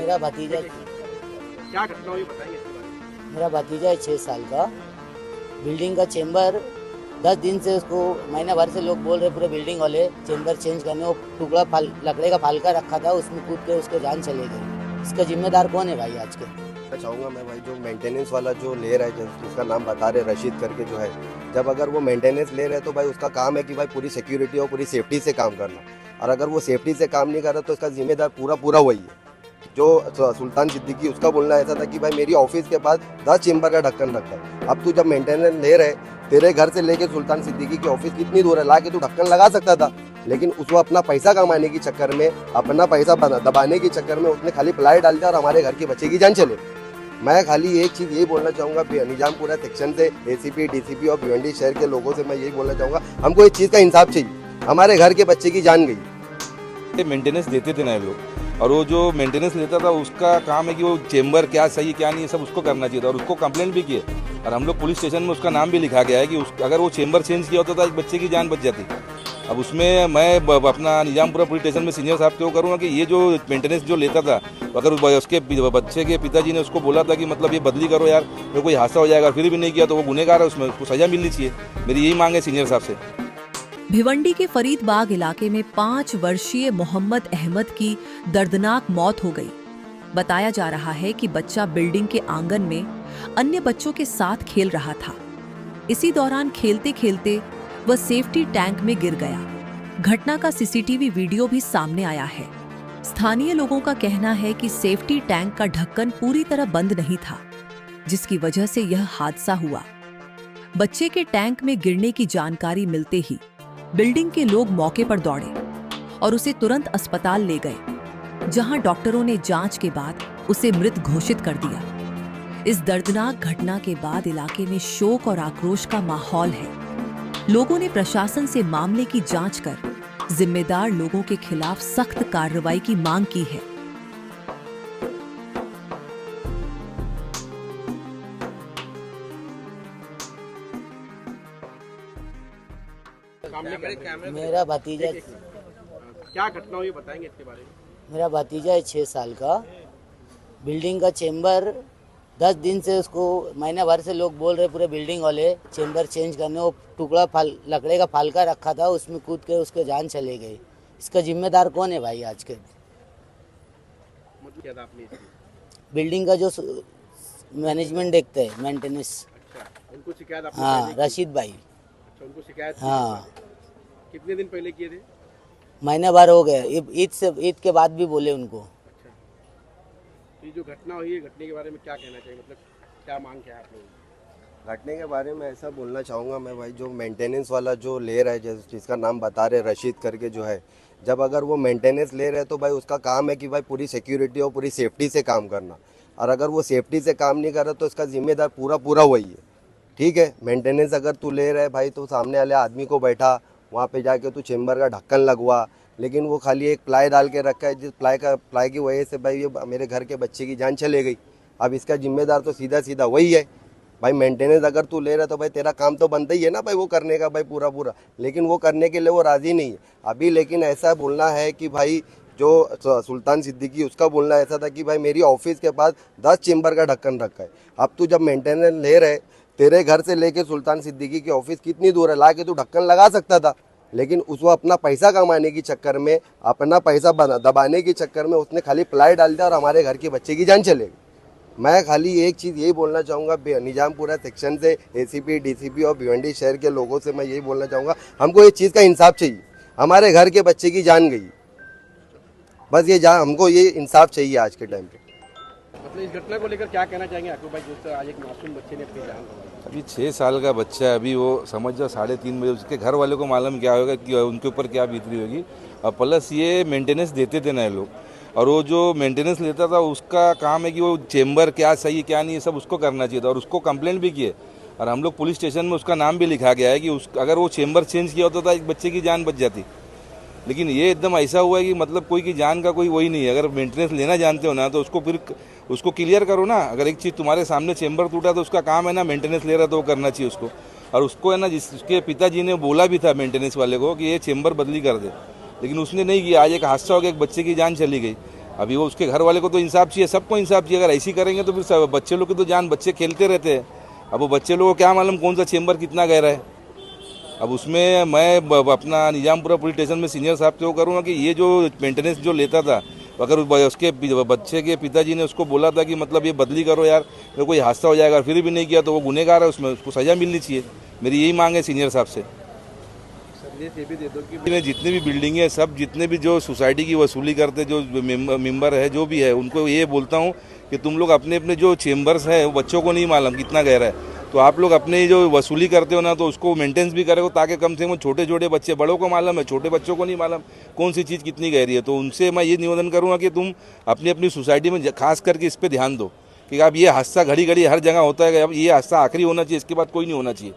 मेरा भतीजा क्या घटना हुई बताएंगे इसके बारे में? मेरा भतीजा है 6 साल का। बिल्डिंग का चेम्बर 10 दिन से उसको महीना भर से लोग बोल रहे पूरे बिल्डिंग वाले चेम्बर चेंज करने। वो टुकड़ा लकड़े का फालका रखा था, उसमें कूद के उसके जान चले गई। इसका जिम्मेदार कौन है भाई आज के? मैं चाहूँगा मैं भाई जो मेंटेनेंस वाला जो ले रहा है जिसका नाम बता रहे रशीद करके जो है, जब अगर वो मेंटेनेंस ले रहे हैं तो भाई उसका काम है कि भाई पूरी सिक्योरिटी और पूरी सेफ्टी से काम करना। और अगर वो सेफ्टी से काम नहीं कर रहा तो इसका जिम्मेदार पूरा वही है। जो सुल्तान सिद्दीकी उसका बोलना ऐसा था कि भाई मेरी ऑफिस के पास 10 चेम्बर का ढक्कन रखा है। अब तू जब मेंटेनेंस ले रहे, तेरे घर से लेके सुल्तान सिद्दीकी की ऑफिस कितनी दूर है, ला के तू ढक्कन लगा सकता था। लेकिन उसको अपना पैसा कमाने के चक्कर में, अपना पैसा दबाने के चक्कर में उसने खाली प्लाई डाल दिया और हमारे घर के बच्चे की जान चले। मैं खाली एक चीज़ यही बोलना चाहूँगा निजामपुरा सेक्शन से एसीपी डीसीपी और भिवंडी शहर के लोगों से मैं यही बोलना चाहूँगा, हमको इस चीज़ का इंसाफ चाहिए। हमारे घर के बच्चे की जान गई। मेंटेनेंस देते थे ना ये लोग, और वो जो मेंटेनेंस लेता था उसका काम है कि वो चेम्बर क्या सही क्या नहीं है सब उसको करना चाहिए था। और उसको कंप्लेंट भी किए और हम लोग पुलिस स्टेशन में उसका नाम भी लिखा गया है कि अगर वो चेम्बर चेंज किया होता तो एक बच्चे की जान बच जाती। अब उसमें मैं अपना निजामपुरा पुलिस स्टेशन में सीनियर साहब को करूँगा कि ये जो मेंटेनेंस जो लेता था, अगर उसके बच्चे के पिताजी ने उसको बोला था कि मतलब ये बदली करो यार, तो कोई हादसा हो जाएगा, फिर भी नहीं किया तो वो गुनहगार है, उसमें उसको सजा मिलनी चाहिए। मेरी यही मांग है सीनियर साहब से। भिवंडी के फरीदबाग इलाके में 5 वर्षीय मोहम्मद अहमद की दर्दनाक मौत हो गई। बताया जा रहा है कि बच्चा बिल्डिंग के आंगन में अन्य बच्चों के साथ खेल रहा था। इसी दौरान खेलते खेलते वह सेफ्टी टैंक में गिर गया। घटना का सीसीटीवी वीडियो भी सामने आया है। स्थानीय लोगों का कहना है कि सेफ्टी टैंक का ढक्कन पूरी तरह बंद नहीं था, जिसकी वजह से यह हादसा हुआ। बच्चे के टैंक में गिरने की जानकारी मिलते ही बिल्डिंग के लोग मौके पर दौड़े और उसे तुरंत अस्पताल ले गए, जहां डॉक्टरों ने जांच के बाद उसे मृत घोषित कर दिया। इस दर्दनाक घटना के बाद इलाके में शोक और आक्रोश का माहौल है। लोगों ने प्रशासन से मामले की जांच कर जिम्मेदार लोगों के खिलाफ सख्त कार्रवाई की मांग की है। मेरा भतीजा क्या घटना हुई बताएंगे इसके बारे में? मेरा भतीजा है 6 साल का। बिल्डिंग का चेम्बर 10 दिन से उसको महीना भर से लोग बोल रहे पूरे बिल्डिंग वाले चेम्बर चेंज करने। वो टुकड़ा लकड़े का फालका रखा था, उसमें कूद के उसके जान चले गई। इसका जिम्मेदार कौन है भाई आज के? मतलब क्या था आपने इसकी? बिल्डिंग का जो मैनेजमेंट देखते हैं, मेंटेनेंस। अच्छा, उनको शिकायत आपने हाँ, पहले की? रशीद भाई। अच्छा, उनको शिकायत की? हाँ, कितने दिन पहले किए थे? महीना भर हो गया। ईद के बाद भी बोले उनको। अच्छा, तो ये जो घटना हुई है, घटने के बारे में क्या कहना चाहिए, मतलब क्या मांग है आप लोगों की? घटने के बारे में ऐसा बोलना चाहूँगा मैं भाई जो मेंटेनेंस वाला जो ले रहा है जिसका नाम बता रहे रशीद करके जो है, जब अगर वो मेंटेनेंस ले रहे हैं तो भाई उसका काम है कि भाई पूरी सिक्योरिटी और पूरी सेफ्टी से काम करना। और अगर वो सेफ्टी से काम नहीं कर रहा तो इसका जिम्मेदार पूरा वही है। ठीक है, मेंटेनेंस अगर तू ले रहा है भाई तो सामने वाले आदमी को बैठा, वहाँ पे जाके तू चेम्बर का ढक्कन लगवा। लेकिन वो खाली एक प्लाई डाल के रखा है, जिस प्लाई की वजह से भाई ये मेरे घर के बच्चे की जान चले गई। अब इसका जिम्मेदार तो सीधा वही है भाई। मेंटेनेंस अगर तू ले रहा तो भाई तेरा काम तो बनता ही है ना भाई वो करने का भाई पूरा। लेकिन वो करने के लिए वो राज़ी नहीं है अभी। लेकिन ऐसा बोलना है कि भाई जो सुल्तान सिद्दीकी उसका बोलना ऐसा था कि भाई मेरी ऑफिस के पास 10 चेम्बर का ढक्कन रखा है। अब तू जब मेंटेनेंस ले रहे, तेरे घर से लेके सुल्तान सिद्दीकी की ऑफिस कितनी दूर है, ला के तू ढक्कन लगा सकता था। लेकिन उसको अपना पैसा कमाने के चक्कर में, अपना पैसा दबाने के चक्कर में उसने खाली प्लाई डाल दिया और हमारे घर के बच्चे की जान चले गई। मैं खाली एक चीज़ यही बोलना चाहूँगा निजामपुरा सेक्शन से एसीपी डीसीपी और भिवंडी शहर के लोगों से मैं यही बोलना चाहूँगा, हमको इस चीज़ का इंसाफ चाहिए। हमारे घर के बच्चे की जान गई, बस ये हमको ये इंसाफ चाहिए आज के टाइम पे। मतलब इस घटना को लेकर क्या कहना चाहेंगे आपको भाई, जिससे आज एक मासूम बच्चे ने अपनी जान गंवाई? अभी 6 साल का बच्चा है, अभी वो समझ जाओ 3:30 बजे उसके घर वाले को मालूम क्या होगा कि उनके ऊपर क्या बीतरी होगी। और प्लस ये मेंटेनेंस देते थे ना ये लोग, और वो जो मेंटेनेंस लेता था उसका काम है कि वो चेम्बर क्या सही क्या नहीं है सब उसको करना चाहिए था। और उसको कंप्लेंट भी किए और हम लोग पुलिस स्टेशन में उसका नाम भी लिखा गया है कि अगर वो चेम्बर चेंज किया होता तो एक बच्चे की जान बच जाती। लेकिन ये एकदम ऐसा हुआ है कि मतलब कोई की जान का कोई वही नहीं है। अगर मेंटेनेंस लेना जानते हो ना तो उसको फिर उसको क्लियर करो ना। अगर एक चीज़ तुम्हारे सामने चेम्बर टूटा तो उसका काम है ना, मेंटेनेंस ले रहा तो वो करना चाहिए उसको। और उसको है ना, जिसके पिताजी ने बोला भी था मेंटेनेंस वाले को कि ये चेम्बर बदली कर दे, लेकिन उसने नहीं किया। आज एक हादसा हो गया, एक बच्चे की जान चली गई। अभी वो उसके घर वाले को तो इंसाफ चाहिए, सबको इंसाफ चाहिए। अगर ऐसी करेंगे तो फिर बच्चे लोग की तो जान, बच्चे खेलते रहते हैं। अब वो बच्चे लोगों को क्या मालूम कौन सा चेंबर कितना गहरा है। अब उसमें मैं अपना निजामपुरा पुलिस स्टेशन में सीनियर साहब से वो करूँगा कि ये जो मेंटेनेंस जो लेता था, अगर उसके बच्चे के पिताजी ने उसको बोला था कि मतलब ये बदली करो यार, तो कोई हादसा हो जाएगा, फिर भी नहीं किया तो वो गुनहगार है, उसमें उसको सज़ा मिलनी चाहिए। मेरी यही मांग है सीनियर साहब से। संदेश ये भी दे दो कि जितने भी बिल्डिंग है, सब जितने भी जो सोसाइटी की वसूली करते जो मेंबर है, जो भी है, उनको ये बोलता हूँ कि तुम लोग अपने अपने जो चेम्बर्स है वो बच्चों को नहीं मालूम कितना गहरा है, तो आप लोग अपने जो वसूली करते हो ना, तो उसको मेंटेनेंस भी करो, ताकि कम से कम छोटे छोटे बच्चे, बड़ों को मालूम है, छोटे बच्चों को नहीं मालूम कौन सी चीज़ कितनी गहरी है। तो उनसे मैं ये निवेदन करूँगा कि तुम अपनी अपनी सोसाइटी में खास करके इस पर ध्यान दो कि अब ये हादसा घड़ी घड़ी हर जगह होता है, अब ये हादसा आखिरी होना चाहिए, इसके बाद कोई नहीं होना चाहिए।